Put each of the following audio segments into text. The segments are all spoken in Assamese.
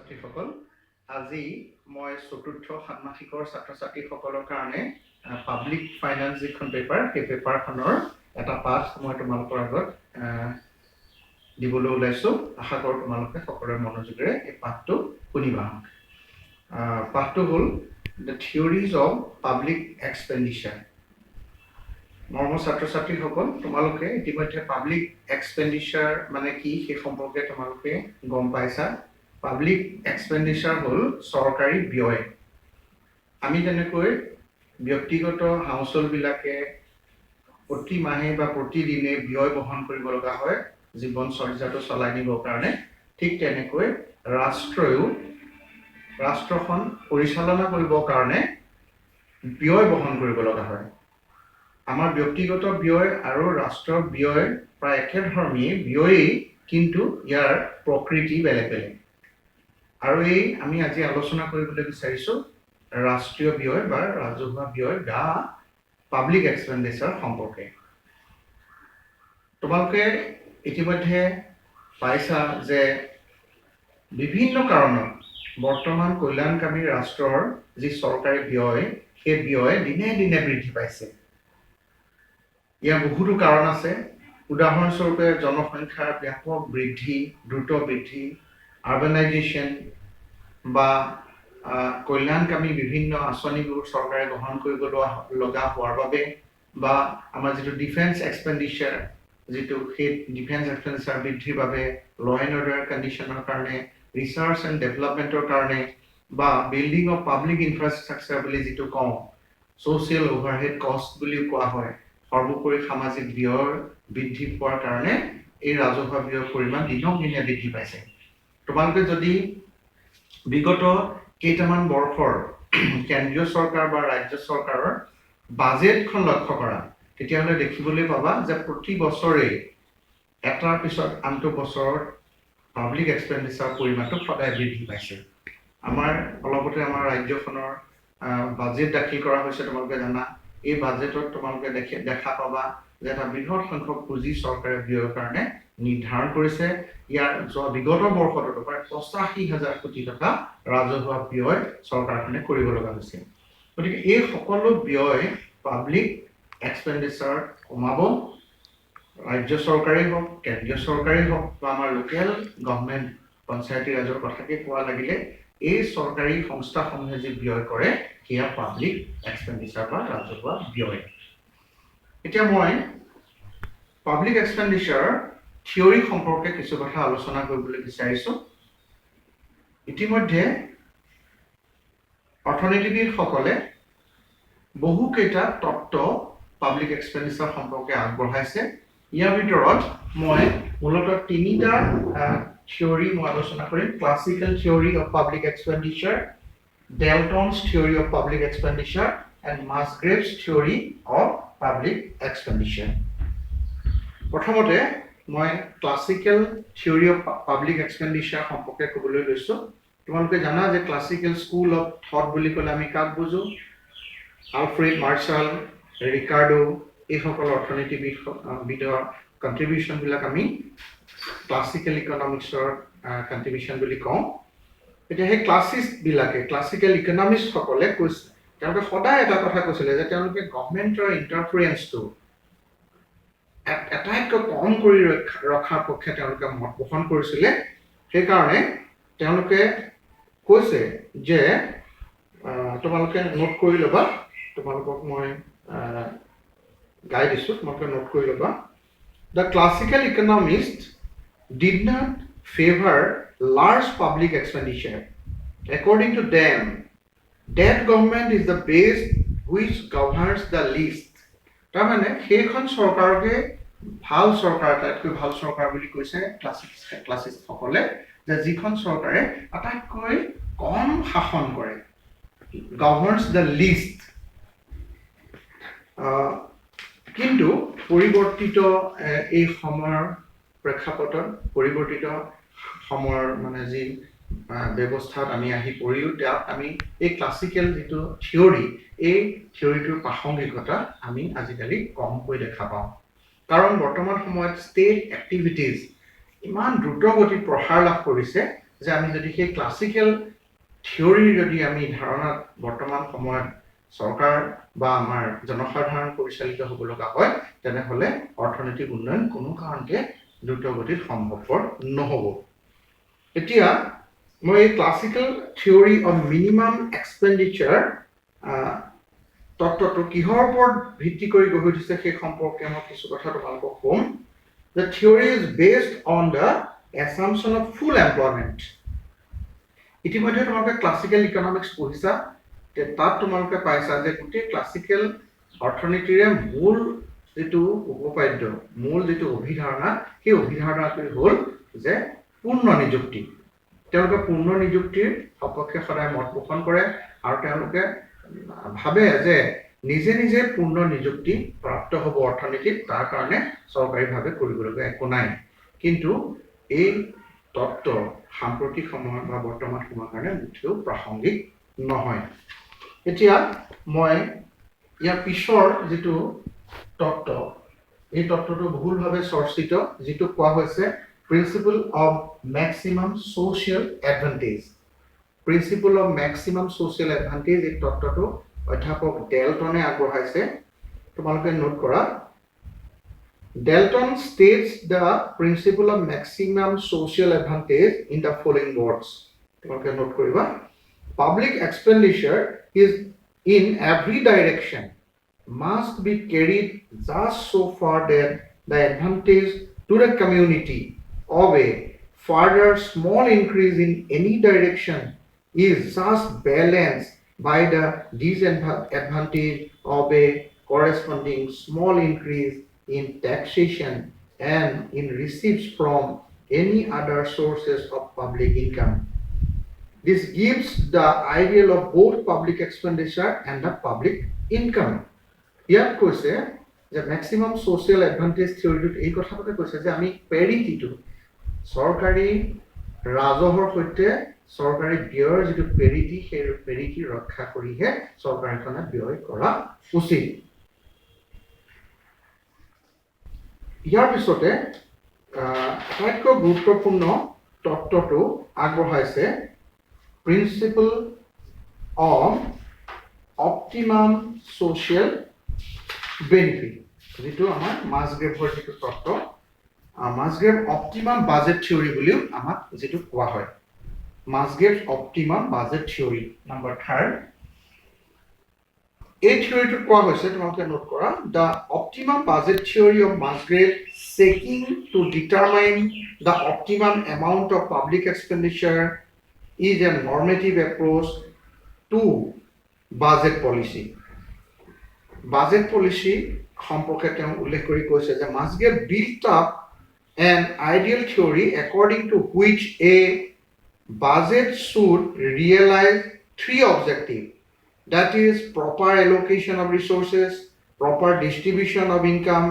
ছাত্ৰীসকল আজি মই চতুৰ্থ ষান্মাসিকৰ ছাত্ৰ-ছাত্ৰীসকলৰ কাৰণে পাব্লিক ফাইনান্স যিখন পেপাৰ সেই পেপাৰখনৰ এটা পাঠ মই তোমালোকৰ আগত দিবলৈ ওলাইছো আশা কৰোঁ তোমালোকে সকলোৰে মনোযোগেৰে এই পাঠটো শুনিবা পাঠটো হ'ল দ্য থিওৰিজ অফ পাব্লিক এক্সপেণ্ডিচাৰ মৰম ছাত্ৰ-ছাত্ৰীসকল তোমালোকে ইতিমধ্যে পাব্লিক এক্সপেণ্ডিচাৰ মানে কি সেই সম্পৰ্কে তোমালোকে গম পাইছা পাব্লিক এক্সপেণ্ডিচাৰ হ'ল চৰকাৰী ব্যয় আমি যেনেকৈ ব্যক্তিগত হাউচহোল্ডবিলাকে প্ৰতি মাহে বা প্ৰতিদিনে ব্যয় বহন কৰিব লগা হয় জীৱন চৰ্যাটো চলাই নিবৰ কাৰণে ঠিক তেনেকৈ ৰাষ্ট্ৰখন পৰিচালনা কৰিবৰ কাৰণে ব্যয় বহন কৰিব লগা হয় আমাৰ ব্যক্তিগত ব্যয় আৰু ৰাষ্ট্ৰৰ ব্যয় প্ৰায় একেধৰ্মী ব্যয়েই কিন্তু ইয়াৰ প্ৰকৃতি বেলেগ বেলেগ আৰু এই আমি আজি আলোচনা কৰিবলৈ বিচাৰিছো ৰাষ্ট্ৰীয় ব্যয় বা ৰাজহুৱা ব্যয় বা পাব্লিক এক্সপেণ্ডিচাৰ সম্পৰ্কে তোমালোকে ইতিমধ্যে পাইছা যে বিভিন্ন কাৰণত বৰ্তমান কল্যাণকামী ৰাষ্ট্ৰৰ যি চৰকাৰী ব্যয় সেই ব্যয় দিনে দিনে বৃদ্ধি পাইছে ইয়াৰ বহুতো কাৰণ আছে উদাহৰণস্বৰূপে জনসংখ্যাৰ ব্যাপক বৃদ্ধি দ্ৰুত বৃদ্ধি আৰবানাইজেশ্যন বা কল্যাণকামী বিভিন্ন আঁচনিবোৰ চৰকাৰে গ্ৰহণ কৰিব লগা হোৱাৰ বাবে বা আমাৰ যিটো ডিফেন্স এক্সপেণ্ডিচাৰ যিটো সেই ডিফেন্স এক্সপেণ্ডিচাৰ বৃদ্ধিৰ বাবে ল এণ্ড অৰ্ডাৰ কণ্ডিশ্যনৰ কাৰণে ৰিচাৰ্চ এণ্ড ডেভেলপমেণ্টৰ কাৰণে বা বিল্ডিং অফ পাব্লিক ইনফ্ৰাষ্ট্ৰাকচাৰ বুলি যিটো কওঁ ছ'চিয়েল অভাৰহেড কষ্ট বুলিও কোৱা হয় সৰ্বোপৰি সামাজিক ব্যয়ৰ বৃদ্ধি পোৱাৰ কাৰণে এই ৰাজহুৱা ব্যয়ৰ পৰিমাণ দিনক দিনে বৃদ্ধি পাইছে তোমালোকে যদি বিগত কেইটামান বৰ্ষৰ কেন্দ্ৰীয় চৰকাৰ বা ৰাজ্য চৰকাৰৰ বাজেটখন লক্ষ্য কৰা তেতিয়াহ'লে দেখিবলৈ পাবা যে প্ৰতি বছৰে এটাৰ পিছত আনটো বছৰত পাব্লিক এক্সপেণ্ডিচাৰ পৰিমাণটো সদায় বৃদ্ধি পাইছে আমাৰ অলপতে আমাৰ ৰাজ্যখনৰ বাজেট দাখিল কৰা হৈছে তোমালোকে জানা এই বাজেটত তোমালোকে দেখা পাবা যে এটা বৃহৎ সংখ্যক পুঁজি চৰকাৰে ব্যয়ৰ কাৰণে নিৰ্ধাৰণ কৰিছে ইয়াৰ বিগত বৰ্ষতো প্ৰায় ৮৫,০০০ কোটি টকা ৰাজহুৱা ব্যয় চৰকাৰখনে কৰিব লগা হৈছে গতিকে এই সকলো ব্যয় পাব্লিক এক্সপেণ্ডিচাৰ কমাব ৰাজ্য চৰকাৰেই হওক কেন্দ্ৰীয় চৰকাৰেই হওক বা আমাৰ লোকেল গভৰ্ণমেণ্ট পঞ্চায়তী ৰাজৰ কথাকে কোৱা লাগিলে এই চৰকাৰী সংস্থাসমূহে যি ব্যয় কৰে সেয়া পাব্লিক এক্সপেণ্ডিচাৰ বা ৰাজহুৱা ব্যয় এতিয়া মই পাব্লিক এক্সপেণ্ডিচাৰ থিয়ৰী সম্পৰ্কে কিছু কথা আলোচনা কৰিবলৈ বিচাৰিছো ইতিমধ্যে অৰ্থনীতিবিদসকলে বহুকেইটা তত্ত্ব পাব্লিক এক্সপেণ্ডিচাৰ সম্পৰ্কে আগবঢ়াইছে ইয়াৰ ভিতৰত মই মূলতঃ তিনিটা থিয়ৰী মই আলোচনা কৰিম classical theory of public expenditure Dalton's theory of public expenditure and Musgrave's theory of public expenditure প্ৰথমতে মই classical theory of public expenditure সম্পৰ্কে ক'বলৈ লৈছো তোমালোকে জানা যে ক্লাছিকেল স্কুল অফ থট বুলি ক'লে আমি কাক বুজো আলফ্ৰেড মাৰ্শ্বাল ৰিকাৰ্ডো এইসকল অৰ্থনীতিবিদৰ কণ্ট্ৰিবিউশ্যনবিলাক আমি ক্লাছিকেল ইকনমিক্সৰ কণ্ট্ৰিবিউশ্যন বুলি কওঁ এতিয়া সেই ক্লাছিষ্টবিলাকে ক্লাছিকেল ইকনমিষ্টসকলে কৈছে তেওঁলোকে সদায় এটা কথা কৈছিলে যে তেওঁলোকে গভৰ্ণমেণ্টৰ ইণ্টাৰফাৰেঞ্চটো আটাইতকৈ কম কৰি ৰখাৰ পক্ষে তেওঁলোকে মত পোষণ কৰিছিলে সেইকাৰণে তেওঁলোকে কৈছে যে তোমালোকে নোট কৰি ল'বা তোমালোকক মই গাই দিছোঁ তোমালোকে নোট কৰি ল'বা the classical Economist did not favour large public expenditure according to them that government is the base which governs the least তাৰমানে সেইখন চৰকাৰকে ভাল চৰকাৰ আটাইতকৈ ভাল চৰকাৰ বুলি কৈছে ক্লাছিষ্টসকলে যে যিখন চৰকাৰে আটাইতকৈ কম শাসন কৰে governs the least কিন্তু পৰিৱৰ্তিত এই সময়ৰ প্ৰেক্ষাপটত পৰিৱৰ্তিত সময়ৰ মানে যি ব্যৱস্থাত আমি আহি পৰিলোঁ তাত আমি এই ক্লাছিকেল যিটো থিয়ৰী এই থিয়ৰীটোৰ প্ৰাসংগিকতা আমি আজিকালি কমকৈ দেখা পাওঁ কাৰণ বৰ্তমান সময়ত ষ্টেট এক্টিভিটিজ ইমান দ্ৰুত গতিত প্ৰসাৰ লাভ কৰিছে যে আমি যদি সেই ক্লাছিকেল থিয়ৰিৰ যদি আমি ধাৰণাত বৰ্তমান সময়ত চৰকাৰ বা আমাৰ জনসাধাৰণ পৰিচালিত হ'ব লগা হয় তেনেহ'লে অৰ্থনৈতিক উন্নয়ন কোনো কাৰণতে দ্ৰুতগতিত সম্ভৱপৰ নহ'ব। এতিয়া মই এই classical theory of minimum expenditure তত্ত্বটো কিহৰ ওপৰত ভিত্তি কৰি গঢ়ি উঠিছে সেই সম্পৰ্কে মই কিছু কথা তোমালোকক ক'ম। The theory is based on the assumption of full employment. ইতিমধ্যে তোমালোকে ক্লাছিকেল ইকনমিক্স পঢ়িছা, তাত তোমালোকে পাইছা যে গোটেই ক্লাছিকেল অৰ্থনীতিৰে মূল যিটো উপপাদ্য, মূল যিটো অভিধাৰণা, সেই অভিধাৰণাটো হ'ল যে পূৰ্ণ নিযুক্তি। তেওঁলোকে পূৰ্ণ নিযুক্তিৰ সপক্ষে সদায় মত পোষণ কৰে আৰু তেওঁলোকে ভাবে যে নিজে নিজে পূৰ্ণ নিযুক্তি প্ৰাপ্ত হ'ব অৰ্থনীতিত, তাৰ কাৰণে চৰকাৰীভাৱে কৰিবলগীয়া একো নাই। কিন্তু এই তত্ত্ব সাম্প্ৰতিক সময়ত বা বৰ্তমান সময়ৰ কাৰণে মুঠেও প্ৰাসংগিক নহয়। এতিয়া মই ইয়াৰ পিছৰ যিটো তত্ত্ব, এই তত্ত্বটো বহুলভাৱে চৰ্চিত, যিটো কোৱা হৈছে principle of maximum social advantage. Principle of maximum social advantage এই তত্ত্বটো অধ্যাপক ডেলটনে আগবঢ়াইছে। তোমালোকে নোট কৰা। Dalton states the principle of maximum social advantage in the following words. তোমালোকে নোট কৰিবা। Public expenditure is in every direction must be carried just so far that the advantage to the community of a further small increase in any direction is just balanced by the disadvantage of a corresponding small increase in taxation and in receipts from any other sources of public income. This gives the ideal of both public expenditure and the public income. ইয়াত কৈছে যে মেক্সিমাম ছ'চিয়েল এডভান্টেজ থিয়ৰিটোত এই কথাটোকে কৈছে যে আমি পেৰিটিটো, চৰকাৰী ৰাজহৰ সৈতে চৰকাৰী ব্যয়ৰ যিটো পেৰিটি, সেই পেৰিটি ৰক্ষা কৰিহে চৰকাৰখনে ব্যয় কৰা উচিত। ইয়াৰ পিছতে আটাইতকৈ গুৰুত্বপূৰ্ণ তত্ত্বটো আগবঢ়াইছে principle of optimum social benefit, যিটো আমাৰ মাছগ্ৰেভৰ যিটো তত্ত্ব, মাছগ্ৰেভ অপটিমাম বাজেট থিয়ৰি বুলিও আমাক যিটো কোৱা হয়। Musgrave optimum budget theory number 3। এই থিয়ৰিটোত কোৱা হৈছে, তোমালোকে নোট কৰা, the optimum budget theory of Musgrave seeking to determine the optimum amount of public expenditure is a normative approach to budget policy. Budget policy সম্পৰ্কে তেওঁ উল্লেখ কৰি কৈছে যে Musgrave built up an ideal theory according to which a budget should realize 3 objectives, that is proper allocation of resources, proper distribution of income,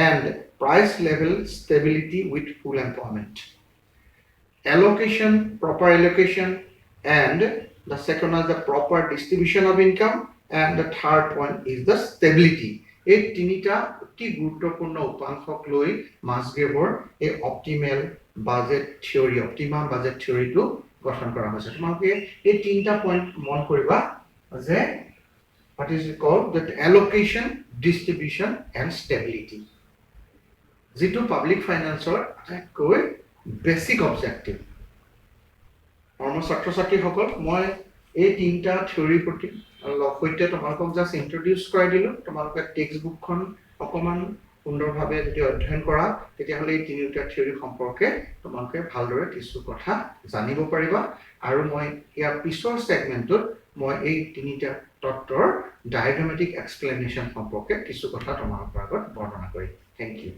and price level stability with full employment. Allocation, proper allocation, and the second is the proper distribution of income, and the third point is the stability. এই তিনিটা অতি গুৰুত্বপূৰ্ণ উপাংশক লৈ মাছগ্ৰেভৰ এই অপটিমেল বাজেট থিয়ৰি, অপটিমাম বাজেট থিয়ৰিটো গঠন কৰা হৈছে। তোমালোকে এই তিনিটা পইণ্ট মন কৰিবা যে what is it called, that allocation, distribution, and stability, যিটো পাব্লিক ফাইনেন্সৰ আটাইতকৈ বেছিক অবজেক্টিভ। ছাত্ৰ ছাত্ৰীসকল, মই এই তিনিটা থিয়ৰিৰ প্ৰতি সৈতে তোমালোকক জাষ্ট ইন্ট্ৰডিউচ কৰাই দিলোঁ। তোমালোকে টেক্সট বুকখন অকণমান সুন্দৰভাৱে যদি অধ্যয়ন কৰা তেতিয়াহ'লে এই তিনিটা থিয়ৰি সম্পৰ্কে তোমালোকে ভালদৰে কিছু কথা জানিব পাৰিবা। আৰু মই ইয়াৰ পিছৰ ছেগমেণ্টত মই এই তিনিটা তত্ত্বৰ ডায়গ্ৰামেটিক এক্সপ্লেনেশ্যন সম্পৰ্কে কিছু কথা তোমালোকৰ আগত বৰ্ণনা কৰিম। Thank U.